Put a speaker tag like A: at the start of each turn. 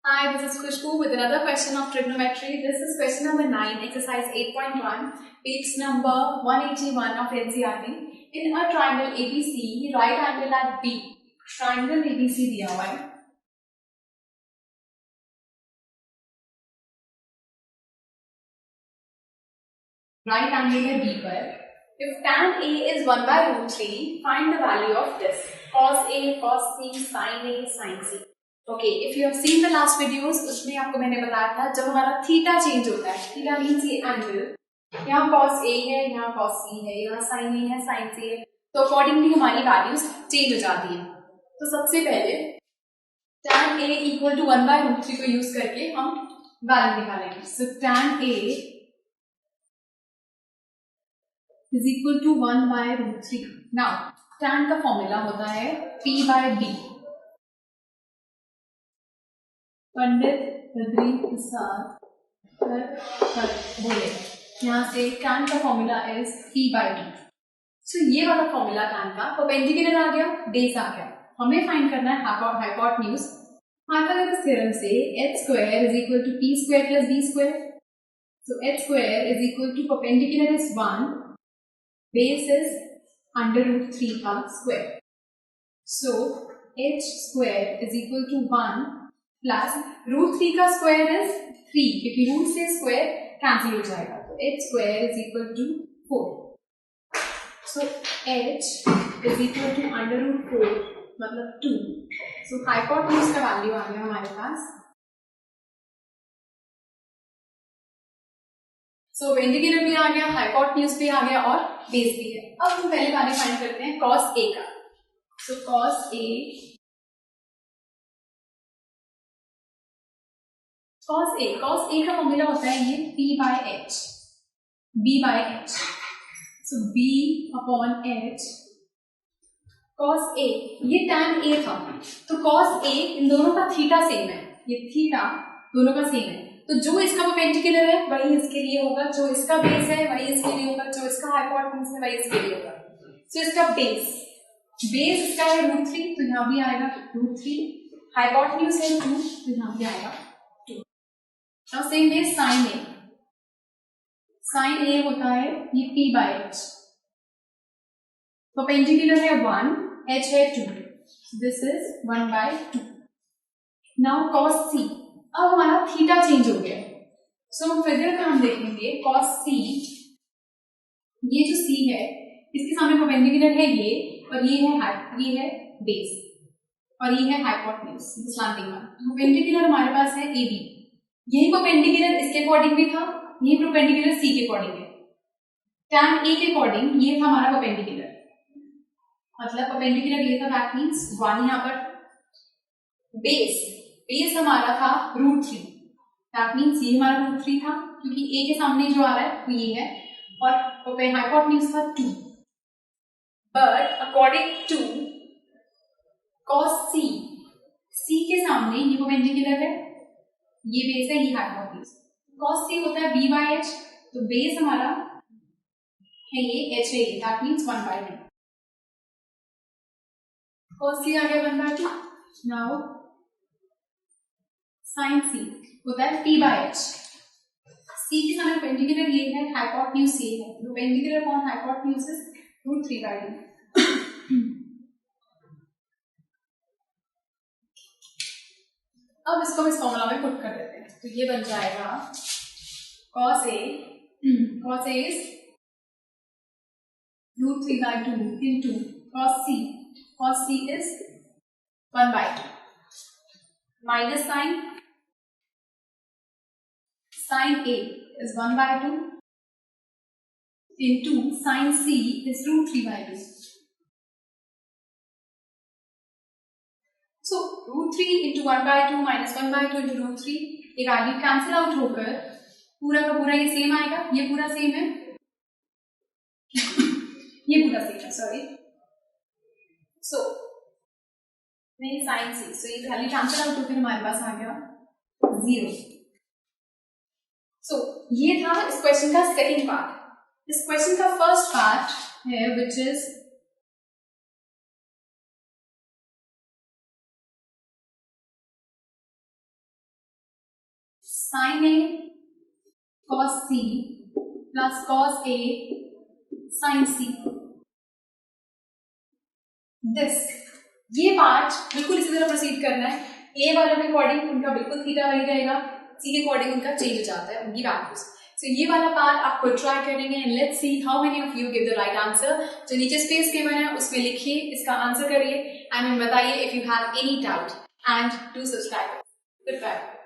A: Hi, this is Khushbu with another question of trigonometry. This is question number 9, exercise 8.1, page number 181 of NCERT. In a triangle ABC, right angle at B. Triangle ABC दिया हुआ है. Right angle है B पर. If tan A is 1 by root 3, find the value of this. Cos A, cos C, sin A, sin C. Okay, if you have seen the last videos, उसमें आपको मैंने बताया था जब हमारा थीटा चेंज होता है, थीटा मीन्स ये एंगल, यहाँ cos A है, यहाँ cos C है, यहाँ sin A है, sin C है, तो अकॉर्डिंगली हमारी वैल्यूज चेंज हो जाती है. तो सबसे पहले tan A equal to 1 by root 3 को यूज करके हम वैल्यू निकालेंगे. So tan A is equal to 1 by root 3. Now tan का फॉर्मूला होता है P by B. Pandit Badri Prasad बोले यहाँ से tan का फॉर्मूला is P by B. So ये वाला फॉर्मूला tan का परपेंडिकुलर आ गया, बेस आ गया. हमें फाइंड करना है हाइपोटेन्यूज. हाइपोटेन्यूज थ्योरम से h square is equal to p square plus b square. So h square is equal to perpendicular is 1, base is under root 3 का square. So h square is equal to 1 plus root 3 का square is 3, क्योंकि root से square cancel हो जाएगा. तो h square is equal to 4. So h is equal to under root 4 मतलब 2. सो hypotenuse का value आ गया हमारे पास. सो पेंडिकुलर भी आ गया, हाइपोटेन्यूज भी आ गया और बेस भी है. अब हम पहले वैल्यू फाइंड करते हैं cos A का. सो cos A का फॉर्मूला होता है ये P by H, B by H. So B upon H. cos A ये tan A था, तो cos A इन दोनों का थीटा सेम है, ये थीटा दोनों का सेम है. तो जो इसका परपेंडिकुलर है वही इसके लिए होगा, जो इसका बेस है वही इसके लिए होगा, जो इसका हाइपोटेन्यूज है वही इसके लिए होगा. सो इसका बेस इसका है रूट 3, तो यहाँ भी आएगा रूट 3. हाइपोटेन्यूज है 2, तो यहाँ भी आएगा 2. नाउ सेम वे साइन ए होता है ये P बाय H. परपेंडिकुलर है 1, H है 2, this is 1 by 2. Now cos C. अब हमारा थीटा चेंज हो गया, सो फिगर का हम देखेंगे cos C. ये जो C है इसके सामने परपेंडिकुलर है ये, और ये है बेस, और ये है हाइपोटेन्यूज स्लैंटिंग वन. परपेंडिकुलर हमारे पास है AB. यही परपेंडिकुलर इसके अकॉर्डिंग भी था, यही परपेंडिकुलर C के अकॉर्डिंग है. tan A के अकॉर्डिंग ये था हमारा परपेंडिकुलर, मतलब परपेंडिकुलर ये था, दैट मींस 1 यहाँ पर. बेस हमारा था रूट 3, दैट मींस ये हमारा रूट 3 था, क्योंकि A के सामने जो आ रहा है वो ये है, और हाइपोटेन्यूज था 2. But according to cos C के सामने ये परपेंडिकुलर है, ये बेस है, ये हाइपोटेन्यूज. cos C होता है B बाय H, तो बेस हमारा है ये H है, ये that means 1 by 2. cos C आ गया 1 बाय 2. नाउ sin C होता है P बाय H. C के सामने परपेंडिकुलर ये है, हाइपोटेन्यूज C है, perpendicular upon hypotenuse is root 3 by 2. अब इसको इस फॉर्मूला में पुट कर देते हैं, तो ये बन जाएगा cos A is root 3 by 2 into cos C is 1 by 2 minus sin A is 1 by 2 into sin C is root 3 by 2. So root 3 into 1 by 2 minus 1 by 2 into root 3, ये value cancel out होकर पूरा का पूरा ये same आएगा, ये पूरा same है, ये पूरा सेम है, सॉरी. सो नहीं sin C, सो ये वैल्यू कैंसिल आउट होकर हमारे पास आ गया 0. सो ये था इस क्वेश्चन का सेकंड पार्ट. इस क्वेश्चन का फर्स्ट पार्ट है which is sin A cos C plus cos A sin C. This ये पार्ट बिल्कुल इसी तरह प्रोसीड करना है. ए वालों के अकॉर्डिंग उनका बिल्कुल थीटा वही रहेगा, सी के अकॉर्डिंग उनका चेंज हो जाता है उनकी वैल्यूज. सो ये वाला पार्ट आप खुद ट्राई करेंगे and let's see how many of you give the right answer. जो नीचे स्पेस गिवन है उसमें लिखिए, इसका आंसर करिए एंड हमें बताइए if you have any doubt and do subscribe. Good bye.